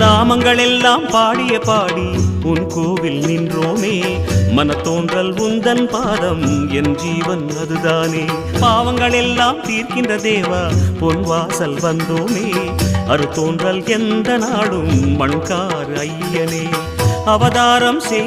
நாமங்கள் எல்லாம் பாடிய பாடி உன் கோவில் நின்றோமே, மன தோன்றல் உந்தன் பாதம் என் ஜீவன் அதுதானே. பாவங்கள் எல்லாம் தீர்க்கின்ற தேவா பொன் வாசல் வந்தோமே, அரு தோன்றல் எந்த நாடும் மண்கார் ஐயனே. அவதாரம் செய்